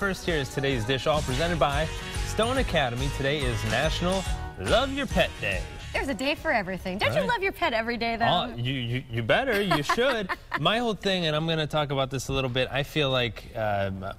first, here is today's dish, all presented by Stone Academy. Today is National Love Your Pet Day. There's a day for everything. Don't you love your pet every day, though? You better. You should. My whole thing, and I'm going to talk about this a little bit, I feel like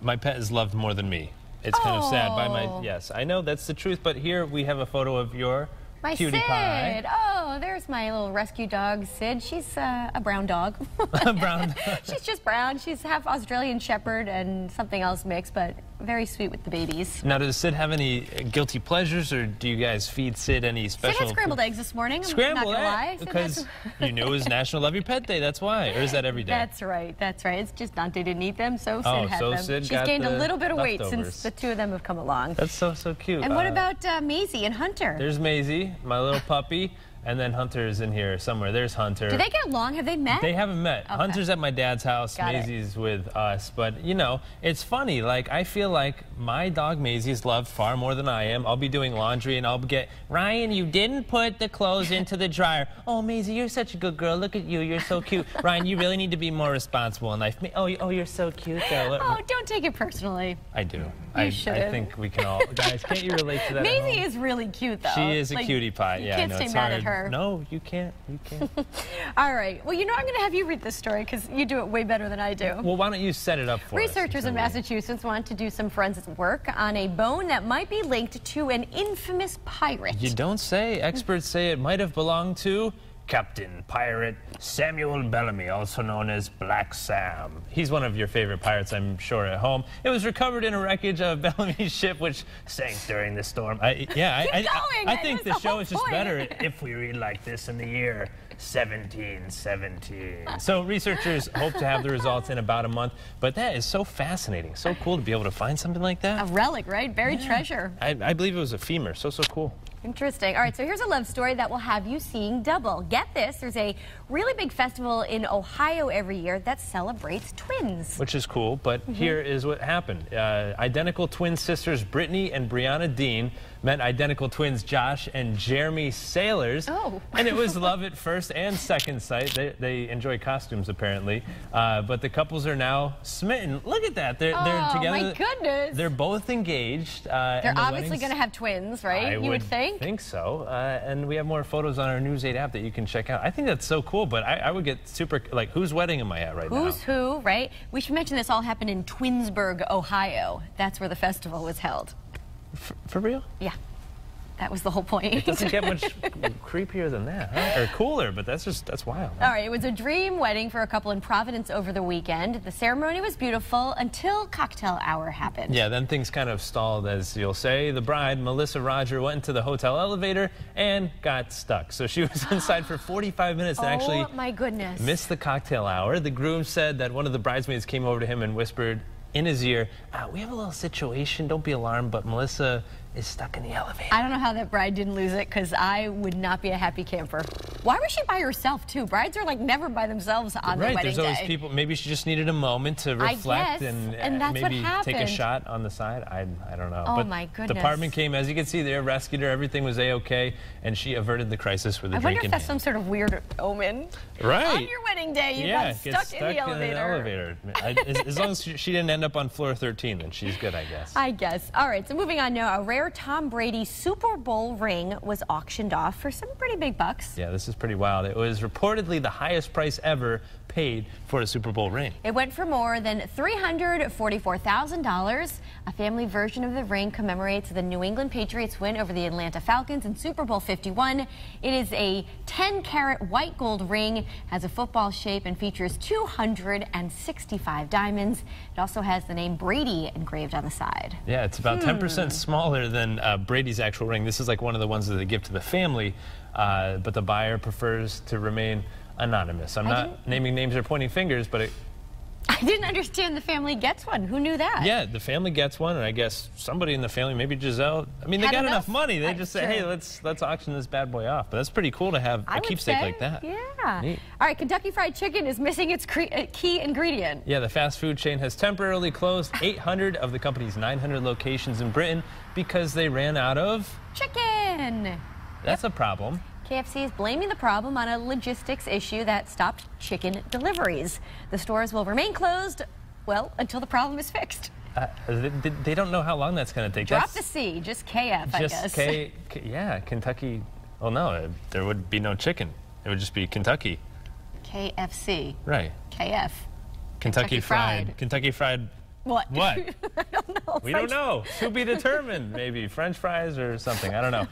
my pet is loved more than me. It's kind of sad by my, yes, I know that's the truth, but here we have a photo of your cutie pie. Oh, there's my little rescue dog, Sid. She's a brown dog. A brown dog. She's just brown. She's half Australian Shepherd and something else mixed, but very sweet with the babies. Now, does Sid have any guilty pleasures, or do you guys feed Sid any special? Sid had scrambled eggs this morning. Scrambled eggs? Because you knew it was National Love Your Pet Day. That's why. Or is that every day? That's right. That's right. It's just Dante didn't eat them, so Sid had them. Sid She's gained a little bit of weight leftovers since the two of them have come along. That's so cute. And what about Maisie and Hunter? There's Maisie, my little puppy. And then Hunter is in here somewhere. There's Hunter. Do they get along? Have they met? They haven't met. Okay. Hunter's at my dad's house. Maisie's with us. But, you know, it's funny. Like, I feel like my dog Maisie is loved far more than I am. I'll be doing laundry and I'll get, Ryan, you didn't put the clothes into the dryer. Oh, Maisie, you're such a good girl. Look at you. You're so cute. Ryan, you really need to be more responsible in life. Oh, you're so cute, though. Oh, don't take it personally. I do. You should. I think we can all. Guys, can't you relate to that? Maisie is really cute, though. She is a cutie pie. You can't stay mad at her. No, you can't. You can't. All right. Well, you know, I'm going to have you read this story because you do it way better than I do. Well, why don't you set it up for us? Researchers in Massachusetts want to do some forensic work on a bone that might be linked to an infamous pirate. You don't say. Experts say it might have belonged to Captain Pirate Samuel Bellamy, also known as Black Sam. He's one of your favorite pirates, I'm sure, at home. It was recovered in a wreckage of Bellamy's ship, which sank during the storm. I think the show is just better if we read like this in the year 1717. So researchers hope to have the results in about a month, but that is so fascinating, so cool to be able to find something like that. A relic, right? Buried treasure. I believe it was a femur. So cool. Interesting. All right, so here's a love story that will have you seeing double. Get this, there's a really big festival in Ohio every year that celebrates twins. Which is cool, but here is what happened. Identical twin sisters Brittany and Brianna Dean met identical twins Josh and Jeremy Sailors. Oh. And it was love at first and second sight. They enjoy costumes, apparently. But the couples are now smitten. Look at that. They're together. Oh, my goodness. They're both engaged. They're obviously going to have twins, right? You would think? I think so. And we have more photos on our News 8 app that you can check out. I think that's so cool, but I would get super, like, whose wedding am I at right now? Who's who, right? We should mention this all happened in Twinsburg, Ohio. That's where the festival was held. For real? Yeah. That was the whole point. It doesn't get much creepier than that, huh? Or cooler, but that's wild. All right, it was a dream wedding for a couple in Providence over the weekend. The ceremony was beautiful until cocktail hour happened. Yeah, then things kind of stalled, as you'll say. The bride, Melissa Roger, went into the hotel elevator and got stuck. So she was inside for 45 minutes and actually my goodness. missed the cocktail hour. The groom said that one of the bridesmaids came over to him and whispered in his ear, we have a little situation, don't be alarmed, but Melissa is stuck in the elevator. I don't know how that bride didn't lose it, because I would not be a happy camper. Why was she by herself, too? Brides are like never by themselves on their wedding there's always day. People, maybe she just needed a moment to reflect and that's maybe what take a shot on the side. I don't know. Oh, but my goodness. The department came, as you can see there, rescued her, everything was A-okay, and she averted the crisis with a drink in hand. I wonder if that's some sort of weird omen. Right. On your wedding day, you got stuck in the elevator. As long as she didn't end up on floor 13, then she's good, I guess. I guess. All right, so moving on now, a rare Tom Brady Super Bowl ring was auctioned off for some pretty big bucks. Yeah, this is pretty wild. It was reportedly the highest price ever paid for a Super Bowl ring. It went for more than $344,000. A family version of the ring commemorates the New England Patriots win over the Atlanta Falcons in Super Bowl 51. It is a 10-carat white gold ring, has a football shape, and features 265 diamonds. It also has the name Brady engraved on the side. Yeah, it's about 10% smaller than Brady's actual ring. This is like one of the ones that they give to the family, but the buyer prefers to remain anonymous. I'm not naming names or pointing fingers, but I didn't understand the family gets one. Who knew that? Yeah, the family gets one, and I guess somebody in the family, maybe Giselle, I mean, they got enough money. They just say, hey, let's auction this bad boy off. But that's pretty cool to have a keepsake like that. Yeah. Neat. All right, Kentucky Fried Chicken is missing its key ingredient. Yeah, the fast food chain has temporarily closed 800 of the company's 900 locations in Britain because they ran out of chicken. That's a problem. KFC is blaming the problem on a logistics issue that stopped chicken deliveries. The stores will remain closed, well, until the problem is fixed. They don't know how long that's going to take. Drop the C, just KF, I guess. Yeah, Kentucky. Well, no, there would be no chicken. It would just be Kentucky. KFC. Right. KF. Kentucky Fried. Kentucky Fried. What? What? I don't know. We don't know. To be determined. Maybe French fries or something. I don't know.